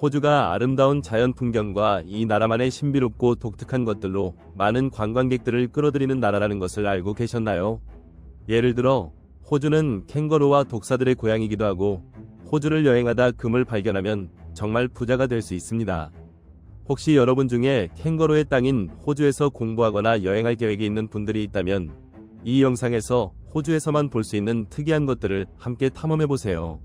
호주가 아름다운 자연 풍경과 이 나라만의 신비롭고 독특한 것들로 많은 관광객들을 끌어들이는 나라라는 것을 알고 계셨나요? 예를 들어 호주는 캥거루와 독사들의 고향이기도 하고 호주를 여행하다 금을 발견하면 정말 부자가 될 수 있습니다. 혹시 여러분 중에 캥거루의 땅인 호주에서 공부하거나 여행할 계획이 있는 분들이 있다면 이 영상에서 호주에서만 볼 수 있는 특이한 것들을 함께 탐험해보세요.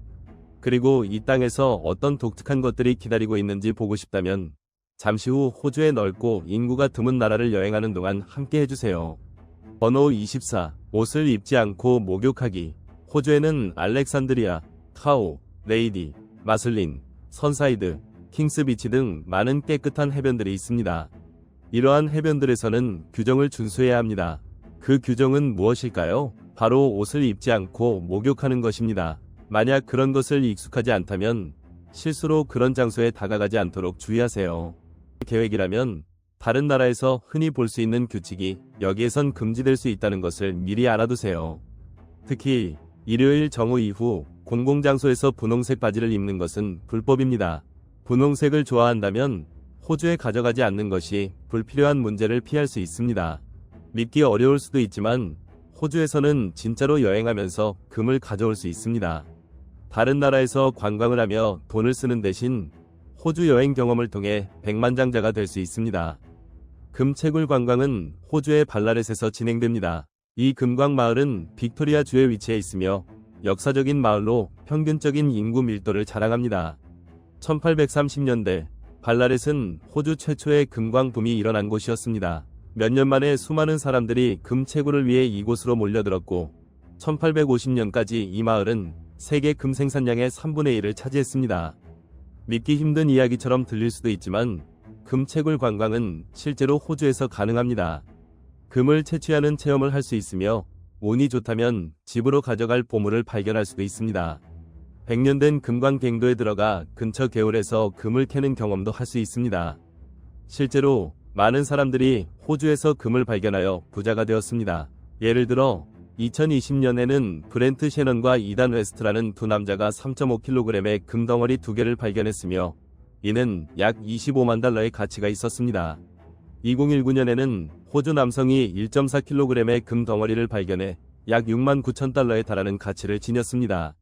그리고 이 땅에서 어떤 독특한 것들이 기다리고 있는지 보고 싶다면 잠시 후 호주의 넓고 인구가 드문 나라를 여행하는 동안 함께 해주세요. 번호 24. 옷을 입지 않고 목욕하기. 호주에는 알렉산드리아, 카오, 레이디, 마슬린, 선사이드, 킹스비치 등 많은 깨끗한 해변들이 있습니다. 이러한 해변들에서는 규정을 준수해야 합니다. 그 규정은 무엇일까요? 바로 옷을 입지 않고 목욕하는 것입니다. 만약 그런 것을 익숙하지 않다면 실수로 그런 장소에 다가가지 않도록 주의하세요. 계획이라면 다른 나라에서 흔히 볼 수 있는 규칙이 여기에선 금지될 수 있다는 것을 미리 알아두세요. 특히 일요일 정오 이후 공공장소에서 분홍색 바지를 입는 것은 불법입니다. 분홍색을 좋아한다면 호주에 가져가지 않는 것이 불필요한 문제를 피할 수 있습니다. 믿기 어려울 수도 있지만 호주에서는 진짜로 여행하면서 금을 가져올 수 있습니다. 다른 나라에서 관광을 하며 돈을 쓰는 대신 호주 여행 경험을 통해 백만장자가 될 수 있습니다. 금채굴 관광은 호주의 발라렛에서 진행됩니다. 이 금광 마을은 빅토리아주에 위치해 있으며 역사적인 마을로 평균적인 인구 밀도를 자랑합니다. 1830년대 발라렛은 호주 최초의 금광 붐이 일어난 곳이었습니다. 몇 년 만에 수많은 사람들이 금채굴을 위해 이곳으로 몰려들었고 1850년까지 이 마을은 세계 금 생산량의 3분의 1을 차지했습니다. 믿기 힘든 이야기처럼 들릴 수도 있지만 금채굴 관광은 실제로 호주에서 가능합니다. 금을 채취하는 체험을 할 수 있으며 운이 좋다면 집으로 가져갈 보물을 발견할 수도 있습니다. 100년 된 금광 갱도에 들어가 근처 개울에서 금을 캐는 경험도 할 수 있습니다. 실제로 많은 사람들이 호주에서 금을 발견하여 부자가 되었습니다. 예를 들어 2020년에는 브렌트 셰넌과 이단 웨스트라는 두 남자가 3.5kg의 금덩어리 2개를 발견했으며 이는 약 25만 달러의 가치가 있었습니다. 2019년에는 호주 남성이 1.4kg의 금덩어리를 발견해 약 6만 9천 달러에 달하는 가치를 지녔습니다.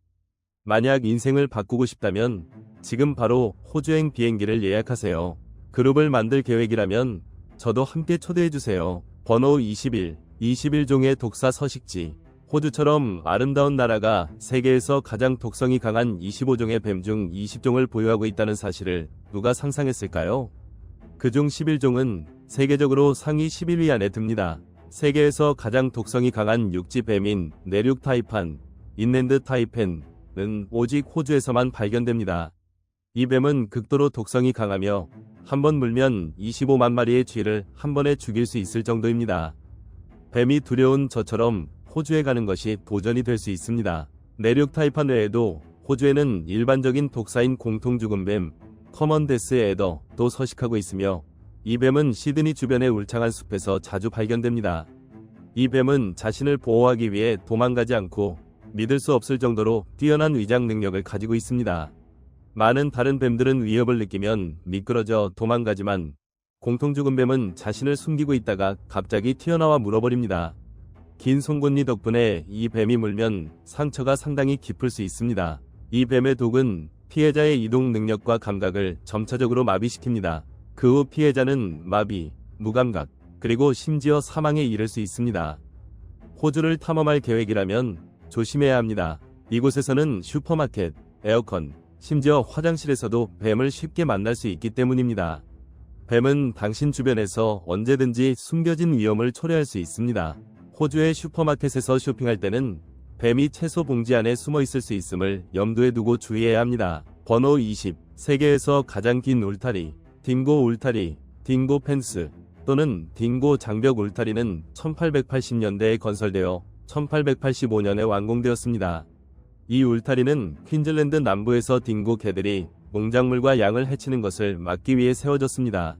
만약 인생을 바꾸고 싶다면 지금 바로 호주행 비행기를 예약하세요. 그룹을 만들 계획이라면 저도 함께 초대해주세요. 번호 21. 21종의 독사 서식지. 호주처럼 아름다운 나라가 세계에서 가장 독성이 강한 25종의 뱀 중 20종을 보유하고 있다는 사실을 누가 상상했을까요? 그중 11종은 세계적으로 상위 11위 안에 듭니다. 세계에서 가장 독성이 강한 육지 뱀인 내륙 타이판, 인랜드 타이펜은 오직 호주에서만 발견됩니다. 이 뱀은 극도로 독성이 강하며 한번 물면 25만 마리의 쥐를 한 번에 죽일 수 있을 정도입니다. 뱀이 두려운 저처럼 호주에 가는 것이 도전이 될 수 있습니다. 내륙 타이판 외에도 호주에는 일반적인 독사인 공통죽음뱀, 커먼 데스 에더도 서식하고 있으며 이 뱀은 시드니 주변의 울창한 숲에서 자주 발견됩니다. 이 뱀은 자신을 보호하기 위해 도망가지 않고 믿을 수 없을 정도로 뛰어난 위장 능력을 가지고 있습니다. 많은 다른 뱀들은 위협을 느끼면 미끄러져 도망가지만 공통죽음뱀은 자신을 숨기고 있다가 갑자기 튀어나와 물어버립니다. 긴 송곳니 덕분에 이 뱀이 물면 상처가 상당히 깊을 수 있습니다. 이 뱀의 독은 피해자의 이동 능력과 감각을 점차적으로 마비시킵니다. 그 후 피해자는 마비, 무감각, 그리고 심지어 사망에 이를 수 있습니다. 호주를 탐험할 계획이라면 조심해야 합니다. 이곳에서는 슈퍼마켓, 에어컨, 심지어 화장실에서도 뱀을 쉽게 만날 수 있기 때문입니다. 뱀은 당신 주변에서 언제든지 숨겨진 위험을 초래할 수 있습니다. 호주의 슈퍼마켓에서 쇼핑할 때는 뱀이 채소 봉지 안에 숨어 있을 수 있음을 염두에 두고 주의해야 합니다. 번호 20. 세계에서 가장 긴 울타리. 딩고 울타리, 딩고 펜스 또는 딩고 장벽 울타리는 1880년대에 건설되어 1885년에 완공되었습니다. 이 울타리는 퀸즐랜드 남부에서 딩고 개들이 농작물과 양을 해치는 것을 막기 위해 세워졌습니다.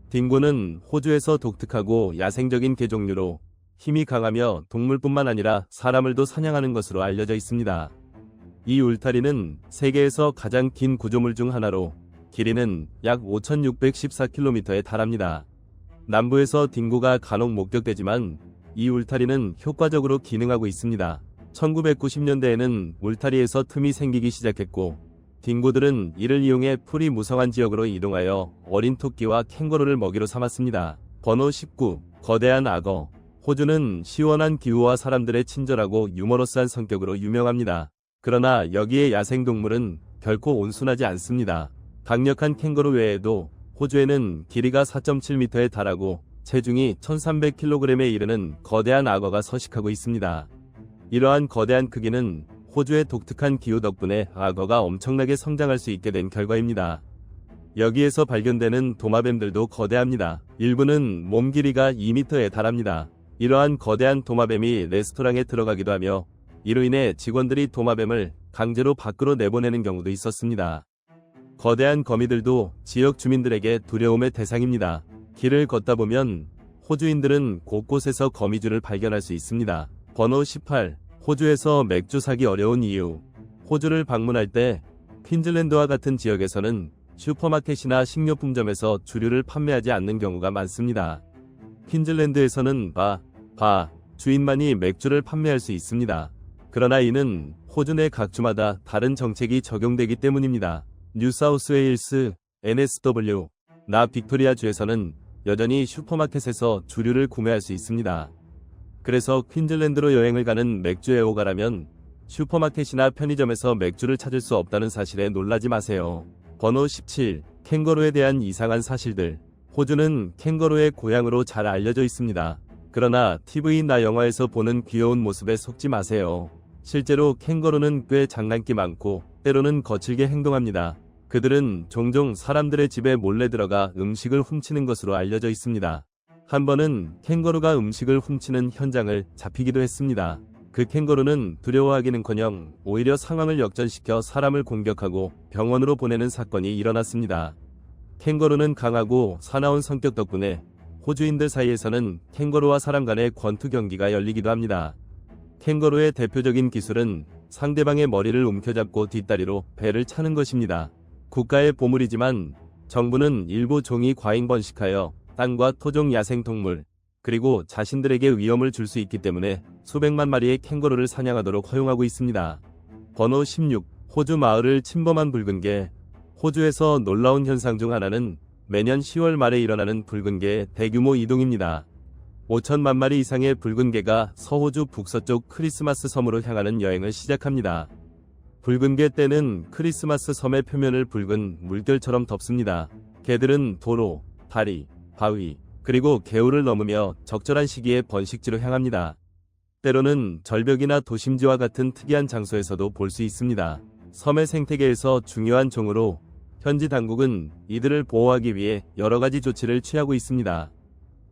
딩고는 호주에서 독특하고 야생적인 개 종류로 힘이 강하며 동물뿐만 아니라 사람을도 사냥하는 것으로 알려져 있습니다. 이 울타리는 세계에서 가장 긴 구조물 중 하나로 길이는 약 5,614km에 달합니다. 남부에서 딩고가 간혹 목격되지만 이 울타리는 효과적으로 기능하고 있습니다. 1990년대에는 울타리에서 틈이 생기기 시작했고 딩고들은 이를 이용해 풀이 무성한 지역으로 이동하여 어린 토끼와 캥거루를 먹이로 삼았습니다. 번호 19. 거대한 악어. 호주는 시원한 기후와 사람들의 친절하고 유머러스한 성격으로 유명합니다. 그러나 여기의 야생동물은 결코 온순하지 않습니다. 강력한 캥거루 외에도 호주에는 길이가 4.7m에 달하고 체중이 1300kg에 이르는 거대한 악어가 서식하고 있습니다. 이러한 거대한 크기는 호주의 독특한 기후 덕분에 악어가 엄청나게 성장할 수 있게 된 결과입니다. 여기에서 발견되는 도마뱀들도 거대합니다. 일부는 몸 길이가 2m에 달합니다. 이러한 거대한 도마뱀이 레스토랑에 들어가기도 하며 이로 인해 직원들이 도마뱀을 강제로 밖으로 내보내는 경우도 있었습니다. 거대한 거미들도 지역 주민들에게 두려움의 대상입니다. 길을 걷다 보면 호주인들은 곳곳에서 거미줄을 발견할 수 있습니다. 번호 18. 호주에서 맥주 사기 어려운 이유. 호주를 방문할 때 퀸즐랜드와 같은 지역에서는 슈퍼마켓이나 식료품점에서 주류를 판매하지 않는 경우가 많습니다. 퀸즐랜드에서는 바 주인만이 맥주를 판매할 수 있습니다. 그러나 이는 호주 내 각 주마다 다른 정책이 적용되기 때문입니다. 뉴사우스웨일스, NSW, 빅토리아 주에서는 여전히 슈퍼마켓에서 주류를 구매할 수 있습니다. 그래서 퀸즐랜드로 여행을 가는 맥주 애호가라면 슈퍼마켓이나 편의점에서 맥주를 찾을 수 없다는 사실에 놀라지 마세요. 번호 17. 캥거루에 대한 이상한 사실들. 호주는 캥거루의 고향으로 잘 알려져 있습니다. 그러나 TV나 영화에서 보는 귀여운 모습에 속지 마세요. 실제로 캥거루는 꽤 장난기 많고 때로는 거칠게 행동합니다. 그들은 종종 사람들의 집에 몰래 들어가 음식을 훔치는 것으로 알려져 있습니다. 한 번은 캥거루가 음식을 훔치는 현장을 잡히기도 했습니다. 그 캥거루는 두려워하기는커녕 오히려 상황을 역전시켜 사람을 공격하고 병원으로 보내는 사건이 일어났습니다. 캥거루는 강하고 사나운 성격 덕분에 호주인들 사이에서는 캥거루와 사람 간의 권투 경기가 열리기도 합니다. 캥거루의 대표적인 기술은 상대방의 머리를 움켜잡고 뒷다리로 배를 차는 것입니다. 국가의 보물이지만 정부는 일부 종이 과잉 번식하여 땅과 토종 야생동물 그리고 자신들에게 위험을 줄 수 있기 때문에 수백만 마리의 캥거루를 사냥하도록 허용하고 있습니다. 번호 16. 호주 마을을 침범한 붉은 개. 호주에서 놀라운 현상 중 하나는 매년 10월 말에 일어나는 붉은 개의 대규모 이동입니다. 5천만 마리 이상의 붉은 개가 서호주 북서쪽 크리스마스 섬으로 향하는 여행을 시작합니다. 붉은 개 떼는 크리스마스 섬의 표면을 붉은 물결처럼 덮습니다. 개들은 도로, 다리, 바위, 그리고 개울을 넘으며 적절한 시기에 번식지로 향합니다. 때로는 절벽이나 도심지와 같은 특이한 장소에서도 볼 수 있습니다. 섬의 생태계에서 중요한 종으로 현지 당국은 이들을 보호하기 위해 여러 가지 조치를 취하고 있습니다.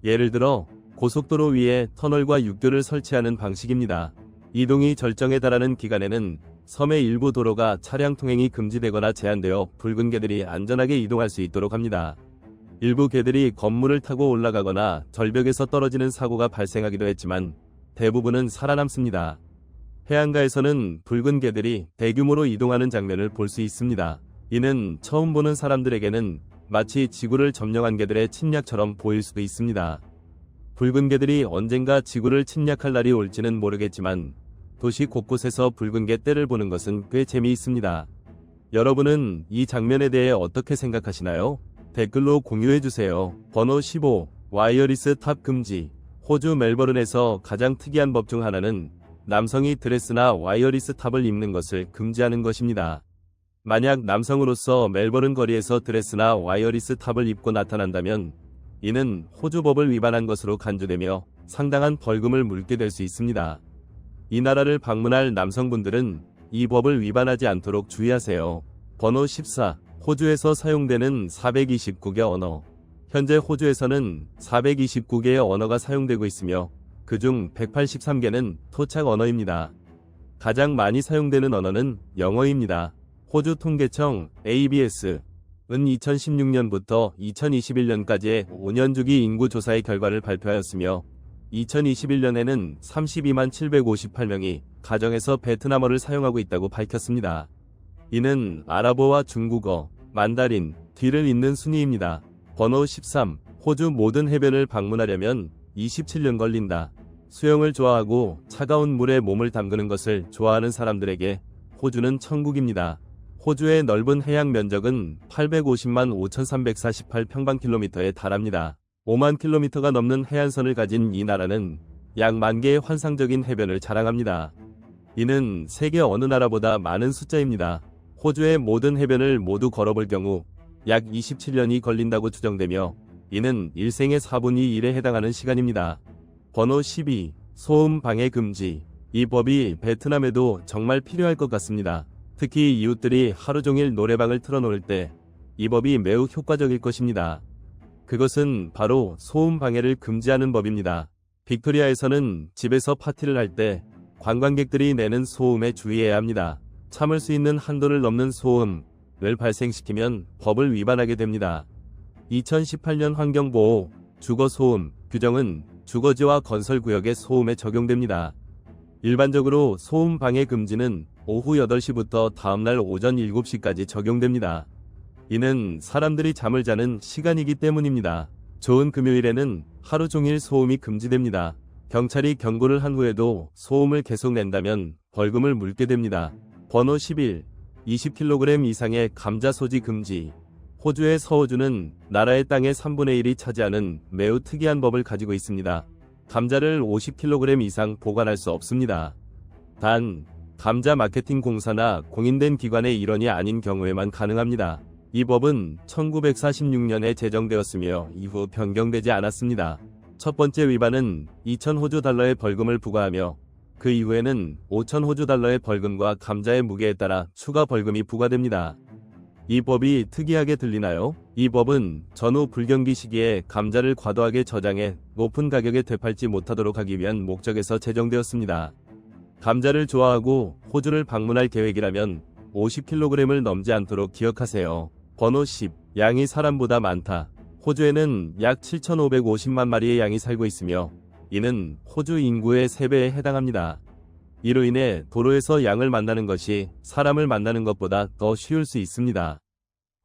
예를 들어 고속도로 위에 터널과 육교를 설치하는 방식입니다. 이동이 절정에 달하는 기간에는 섬의 일부 도로가 차량 통행이 금지되거나 제한되어 붉은 개들이 안전하게 이동할 수 있도록 합니다. 일부 개들이 건물을 타고 올라가거나 절벽에서 떨어지는 사고가 발생하기도 했지만 대부분은 살아남습니다. 해안가에서는 붉은 개들이 대규모로 이동하는 장면을 볼 수 있습니다. 이는 처음 보는 사람들에게는 마치 지구를 점령한 개들의 침략처럼 보일 수도 있습니다. 붉은 개들이 언젠가 지구를 침략할 날이 올지는 모르겠지만 도시 곳곳에서 붉은 개 떼를 보는 것은 꽤 재미있습니다. 여러분은 이 장면에 대해 어떻게 생각하시나요? 댓글로 공유해주세요. 번호 15. 와이어리스 탑 금지. 호주 멜버른에서 가장 특이한 법 중 하나는 남성이 드레스나 와이어리스 탑을 입는 것을 금지하는 것입니다. 만약 남성으로서 멜버른 거리에서 드레스나 와이어리스 탑을 입고 나타난다면 이는 호주 법을 위반한 것으로 간주되며 상당한 벌금을 물게 될 수 있습니다. 이 나라를 방문할 남성분들은 이 법을 위반하지 않도록 주의하세요. 번호 14. 호주에서 사용되는 429개 언어. 현재 호주에서는 429개의 언어가 사용되고 있으며 그중 183개는 토착 언어입니다. 가장 많이 사용되는 언어는 영어입니다. 호주 통계청 ABS은 2016년부터 2021년까지의 5년 주기 인구 조사의 결과를 발표하였으며 2021년에는 32만 758명이 가정에서 베트남어를 사용하고 있다고 밝혔습니다. 이는 아랍어와 중국어, 만다린, 뒤를 잇는 순위입니다. 번호 13. 호주 모든 해변을 방문하려면 27년 걸린다. 수영을 좋아하고 차가운 물에 몸을 담그는 것을 좋아하는 사람들에게 호주는 천국입니다. 호주의 넓은 해양 면적은 850만 5,348평방킬로미터에 달합니다. 5만 킬로미터가 넘는 해안선을 가진 이 나라는 약 10,000개의 환상적인 해변을 자랑합니다. 이는 세계 어느 나라보다 많은 숫자입니다. 호주의 모든 해변을 모두 걸어볼 경우 약 27년이 걸린다고 추정되며 이는 일생의 4분의 1에 해당하는 시간입니다. 번호 12. 소음 방해 금지. 이 법이 베트남에도 정말 필요할 것 같습니다. 특히 이웃들이 하루 종일 노래방을 틀어놓을 때 이 법이 매우 효과적일 것입니다. 그것은 바로 소음 방해를 금지하는 법입니다. 빅토리아에서는 집에서 파티를 할 때 관광객들이 내는 소음에 주의해야 합니다. 참을 수 있는 한도를 넘는 소음을 발생시키면 법을 위반하게 됩니다. 2018년 환경보호 주거소음 규정은 주거지와 건설구역의 소음에 적용됩니다. 일반적으로 소음 방해 금지는 오후 8시부터 다음날 오전 7시까지 적용됩니다. 이는 사람들이 잠을 자는 시간이기 때문입니다. 좋은 금요일에는 하루 종일 소음이 금지됩니다. 경찰이 경고를 한 후에도 소음을 계속 낸다면 벌금을 물게 됩니다. 번호 11. 20kg 이상의 감자 소지 금지. 호주의 서호주는 나라의 땅의 3분의 1이 차지하는 매우 특이한 법을 가지고 있습니다. 감자를 50kg 이상 보관할 수 없습니다. 단, 감자 마케팅 공사나 공인된 기관의 일원이 아닌 경우에만 가능합니다. 이 법은 1946년에 제정되었으며 이후 변경되지 않았습니다. 첫 번째 위반은 2,000 호주 달러의 벌금을 부과하며 그 이후에는 5,000 호주 달러의 벌금과 감자의 무게에 따라 추가 벌금이 부과됩니다. 이 법이 특이하게 들리나요? 이 법은 전후 불경기 시기에 감자를 과도하게 저장해 높은 가격에 되팔지 못하도록 하기 위한 목적에서 제정되었습니다. 감자를 좋아하고 호주를 방문할 계획이라면 50kg을 넘지 않도록 기억하세요. 번호 10. 양이 사람보다 많다. 호주에는 약 7,550만 마리의 양이 살고 있으며 이는 호주 인구의 3배에 해당합니다. 이로 인해 도로에서 양을 만나는 것이 사람을 만나는 것보다 더 쉬울 수 있습니다.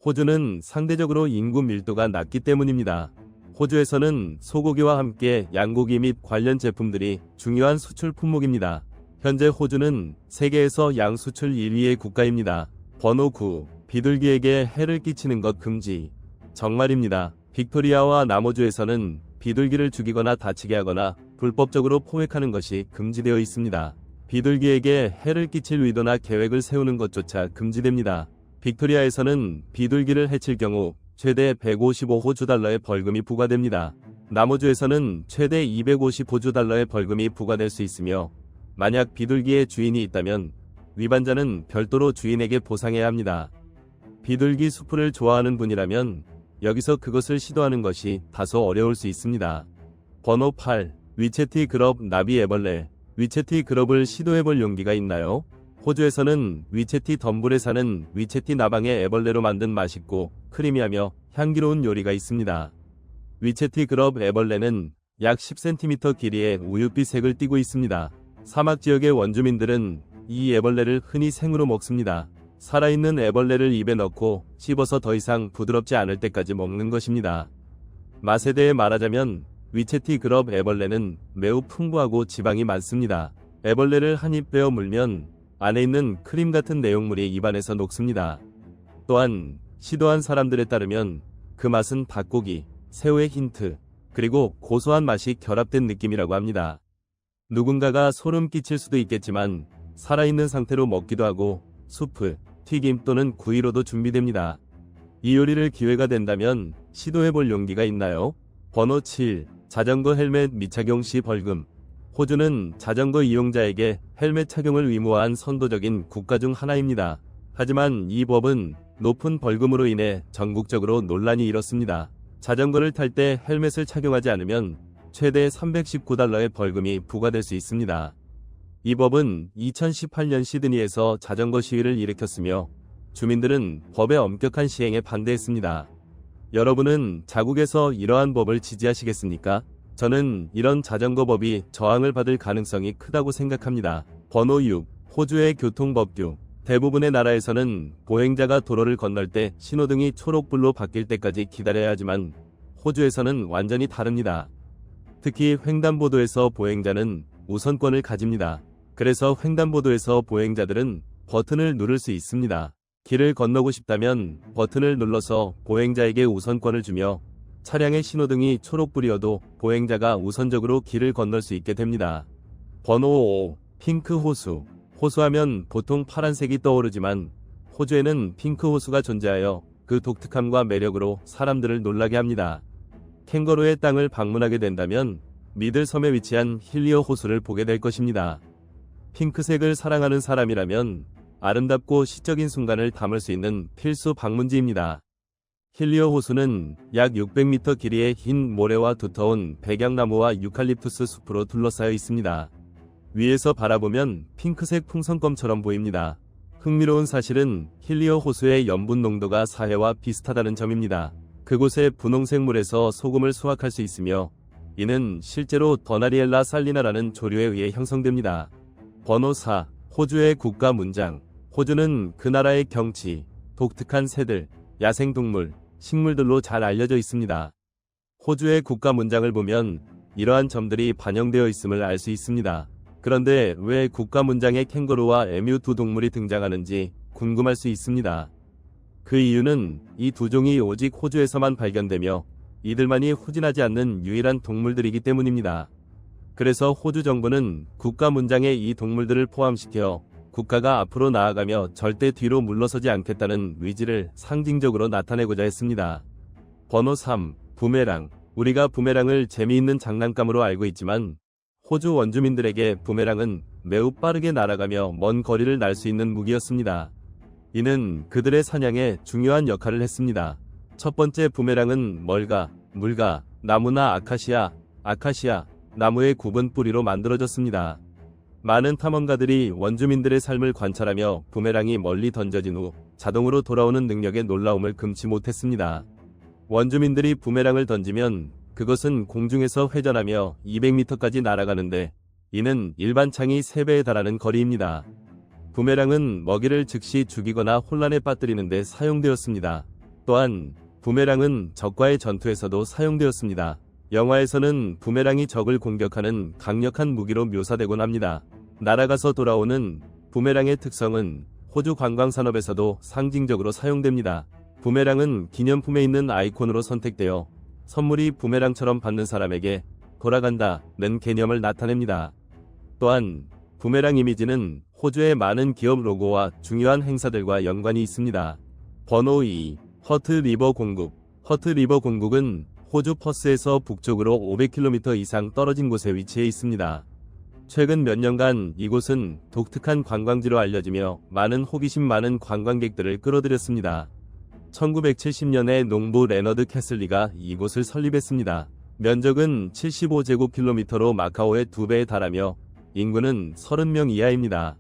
호주는 상대적으로 인구 밀도가 낮기 때문입니다. 호주에서는 소고기와 함께 양고기 및 관련 제품들이 중요한 수출 품목입니다. 현재 호주는 세계에서 양 수출 1위의 국가입니다. 번호 9. 비둘기에게 해를 끼치는 것 금지. 정말입니다. 빅토리아와 남호주에서는 비둘기를 죽이거나 다치게 하거나 불법적으로 포획하는 것이 금지되어 있습니다. 비둘기에게 해를 끼칠 의도나 계획을 세우는 것조차 금지됩니다. 빅토리아에서는 비둘기를 해칠 경우 최대 155호주 달러의 벌금이 부과됩니다. 남호주에서는 최대 250호주 달러의 벌금이 부과될 수 있으며 만약 비둘기의 주인이 있다면 위반자는 별도로 주인에게 보상해야 합니다. 비둘기 수프를 좋아하는 분이라면 여기서 그것을 시도하는 것이 다소 어려울 수 있습니다. 번호 8. 위체티 그럽 나비 애벌레. 위체티 그럽을 시도해볼 용기가 있나요? 호주에서는 위체티 덤불에 사는 위체티 나방의 애벌레로 만든 맛있고 크리미하며 향기로운 요리가 있습니다. 위체티 그럽 애벌레는 약 10cm 길이의 우윳빛 색을 띠고 있습니다. 사막 지역의 원주민들은 이 애벌레를 흔히 생으로 먹습니다. 살아있는 애벌레를 입에 넣고 씹어서 더 이상 부드럽지 않을 때까지 먹는 것입니다. 맛에 대해 말하자면 위체티 그럽 애벌레는 매우 풍부하고 지방이 많습니다. 애벌레를 한 입 베어 물면 안에 있는 크림 같은 내용물이 입안에서 녹습니다. 또한 시도한 사람들에 따르면 그 맛은 닭고기, 새우의 힌트, 그리고 고소한 맛이 결합된 느낌이라고 합니다. 누군가가 소름 끼칠 수도 있겠지만 살아있는 상태로 먹기도 하고 수프, 튀김 또는 구이로도 준비됩니다. 이 요리를 기회가 된다면 시도해볼 용기가 있나요? 번호 7. 자전거 헬멧 미착용 시 벌금. 호주는 자전거 이용자에게 헬멧 착용을 의무화한 선도적인 국가 중 하나입니다. 하지만 이 법은 높은 벌금으로 인해 전국적으로 논란이 일었습니다. 자전거를 탈 때 헬멧을 착용하지 않으면 최대 319달러의 벌금이 부과될 수 있습니다. 이 법은 2018년 시드니에서 자전거 시위를 일으켰으며 주민들은 법의 엄격한 시행에 반대했습니다. 여러분은 자국에서 이러한 법을 지지하시겠습니까? 저는 이런 자전거 법이 저항을 받을 가능성이 크다고 생각합니다. 번호 6. 호주의 교통법규. 대부분의 나라에서는 보행자가 도로를 건널 때 신호등이 초록불로 바뀔 때까지 기다려야 하지만 호주에서는 완전히 다릅니다. 특히 횡단보도에서 보행자는 우선권을 가집니다. 그래서 횡단보도에서 보행자들은 버튼을 누를 수 있습니다. 길을 건너고 싶다면 버튼을 눌러서 보행자에게 우선권을 주며 차량의 신호등이 초록불이어도 보행자가 우선적으로 길을 건널 수 있게 됩니다. 번호 5. 핑크 호수. 호수하면 보통 파란색이 떠오르지만 호주에는 핑크 호수가 존재하여 그 독특함과 매력으로 사람들을 놀라게 합니다. 캥거루의 땅을 방문하게 된다면 미들섬에 위치한 힐리어 호수를 보게 될 것입니다. 핑크색을 사랑하는 사람이라면 아름답고 시적인 순간을 담을 수 있는 필수 방문지입니다. 힐리어 호수는 약 600m 길이의 흰 모래와 두터운 백양나무와 유칼립투스 숲으로 둘러싸여 있습니다. 위에서 바라보면 핑크색 풍선껌처럼 보입니다. 흥미로운 사실은 힐리어 호수의 염분 농도가 사해와 비슷하다는 점입니다. 그곳의 분홍색 물에서 소금을 수확할 수 있으며 이는 실제로 더나리엘라 살리나라는 조류에 의해 형성됩니다. 번호 4. 호주의 국가 문장. 호주는 그 나라의 경치, 독특한 새들, 야생동물, 식물들로 잘 알려져 있습니다. 호주의 국가 문장을 보면 이러한 점들이 반영되어 있음을 알 수 있습니다. 그런데 왜 국가 문장에 캥거루와 에뮤 두 동물이 등장하는지 궁금할 수 있습니다. 그 이유는 이 두 종이 오직 호주에서만 발견되며 이들만이 후진하지 않는 유일한 동물들이기 때문입니다. 그래서 호주 정부는 국가 문장에 이 동물들을 포함시켜 국가가 앞으로 나아가며 절대 뒤로 물러서지 않겠다는 의지를 상징적으로 나타내고자 했습니다. 번호 3. 부메랑. 우리가 부메랑을 재미있는 장난감으로 알고 있지만 호주 원주민들에게 부메랑은 매우 빠르게 날아가며 먼 거리를 날 수 있는 무기였습니다. 이는 그들의 사냥에 중요한 역할을 했습니다. 첫 번째 부메랑은 멀가, 물가, 나무나 아카시아, 나무의 굽은 뿌리로 만들어졌습니다. 많은 탐험가들이 원주민들의 삶을 관찰하며 부메랑이 멀리 던져진 후 자동으로 돌아오는 능력의 놀라움을 금치 못했습니다. 원주민들이 부메랑을 던지면 그것은 공중에서 회전하며 200m까지 날아가는데 이는 일반 창이 3배에 달하는 거리입니다. 부메랑은 먹이를 즉시 죽이거나 혼란에 빠뜨리는 데 사용되었습니다. 또한 부메랑은 적과의 전투에서도 사용되었습니다. 영화에서는 부메랑이 적을 공격하는 강력한 무기로 묘사되곤 합니다. 날아가서 돌아오는 부메랑의 특성은 호주 관광산업에서도 상징적으로 사용됩니다. 부메랑은 기념품에 있는 아이콘으로 선택되어 선물이 부메랑처럼 받는 사람에게 돌아간다는 개념을 나타냅니다. 또한 부메랑 이미지는 호주의 많은 기업 로고와 중요한 행사들과 연관이 있습니다. 번호 2. 허트 리버 공국. 허트 리버 공국은 호주 퍼스에서 북쪽으로 500km 이상 떨어진 곳에 위치해 있습니다. 최근 몇 년간 이곳은 독특한 관광지로 알려지며 많은 호기심 많은 관광객들을 끌어들였습니다. 1970년에 농부 레너드 캐슬리가 이곳을 설립했습니다. 면적은 75제곱킬로미터로 마카오의 2배에 달하며 인구는 30명 이하입니다.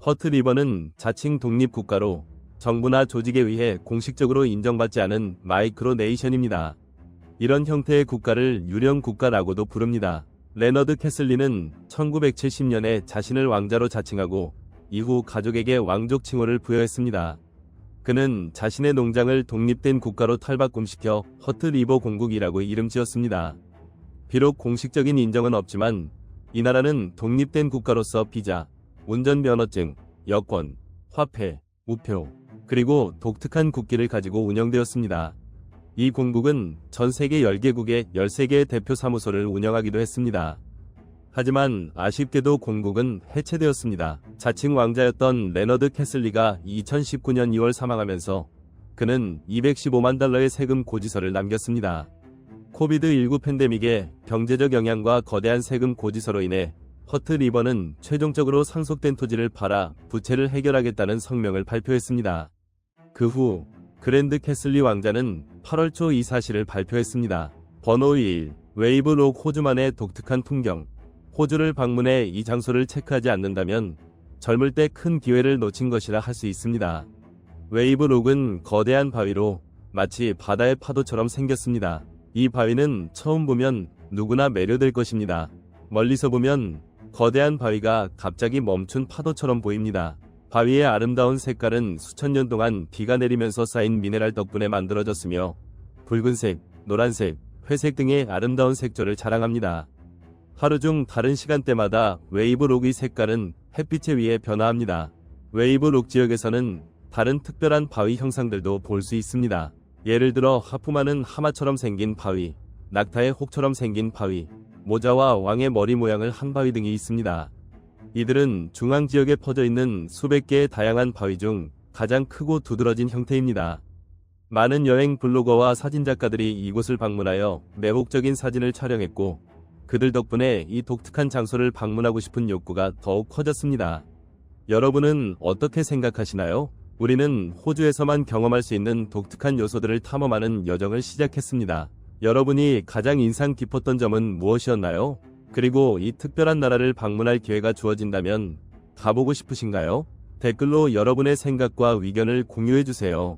허트 리버는 자칭 독립국가로 정부나 조직에 의해 공식적으로 인정받지 않은 마이크로 네이션입니다. 이런 형태의 국가를 유령 국가라고도 부릅니다. 레너드 캐슬리는 1970년에 자신을 왕자로 자칭하고 이후 가족에게 왕족 칭호를 부여했습니다. 그는 자신의 농장을 독립된 국가로 탈바꿈시켜 허트 리버 공국이라고 이름 지었습니다. 비록 공식적인 인정은 없지만 이 나라는 독립된 국가로서 비자, 운전면허증, 여권, 화폐, 우표, 그리고 독특한 국기를 가지고 운영되었습니다. 이 공국은 전 세계 10개국의 13개의 대표 사무소를 운영하기도 했습니다. 하지만 아쉽게도 공국은 해체되었습니다. 자칭 왕자였던 레너드 캐슬리가 2019년 2월 사망하면서 그는 $215만 세금 고지서를 남겼습니다. 코비드19 팬데믹의 경제적 영향과 거대한 세금 고지서로 인해 허트 리버는 최종적으로 상속된 토지를 팔아 부채를 해결하겠다는 성명을 발표했습니다. 그 후 그랜드 캐슬리 왕자는 8월 초 이 사실을 발표했습니다. 번호 1. 웨이브록. 호주만의 독특한 풍경. 호주를 방문해 이 장소를 체크하지 않는다면 젊을 때 큰 기회를 놓친 것이라 할 수 있습니다. 웨이브록은 거대한 바위로 마치 바다의 파도처럼 생겼습니다. 이 바위는 처음 보면 누구나 매료될 것입니다. 멀리서 보면 거대한 바위가 갑자기 멈춘 파도처럼 보입니다. 바위의 아름다운 색깔은 수천 년 동안 비가 내리면서 쌓인 미네랄 덕분에 만들어졌으며 붉은색, 노란색, 회색 등의 아름다운 색조를 자랑합니다. 하루 중 다른 시간대마다 웨이브록의 색깔은 햇빛에 의해 변화합니다. 웨이브록 지역에서는 다른 특별한 바위 형상들도 볼 수 있습니다. 예를 들어 하프만은 하마처럼 생긴 바위, 낙타의 혹처럼 생긴 바위, 모자와 왕의 머리 모양을 한 바위 등이 있습니다. 이들은 중앙 지역에 퍼져 있는 수백 개의 다양한 바위 중 가장 크고 두드러진 형태입니다. 많은 여행 블로거와 사진작가들이 이곳을 방문하여 매혹적인 사진을 촬영했고, 그들 덕분에 이 독특한 장소를 방문하고 싶은 욕구가 더욱 커졌습니다. 여러분은 어떻게 생각하시나요? 우리는 호주에서만 경험할 수 있는 독특한 요소들을 탐험하는 여정을 시작했습니다. 여러분이 가장 인상 깊었던 점은 무엇이었나요? 그리고 이 특별한 나라를 방문할 기회가 주어진다면 가보고 싶으신가요? 댓글로 여러분의 생각과 의견을 공유해주세요.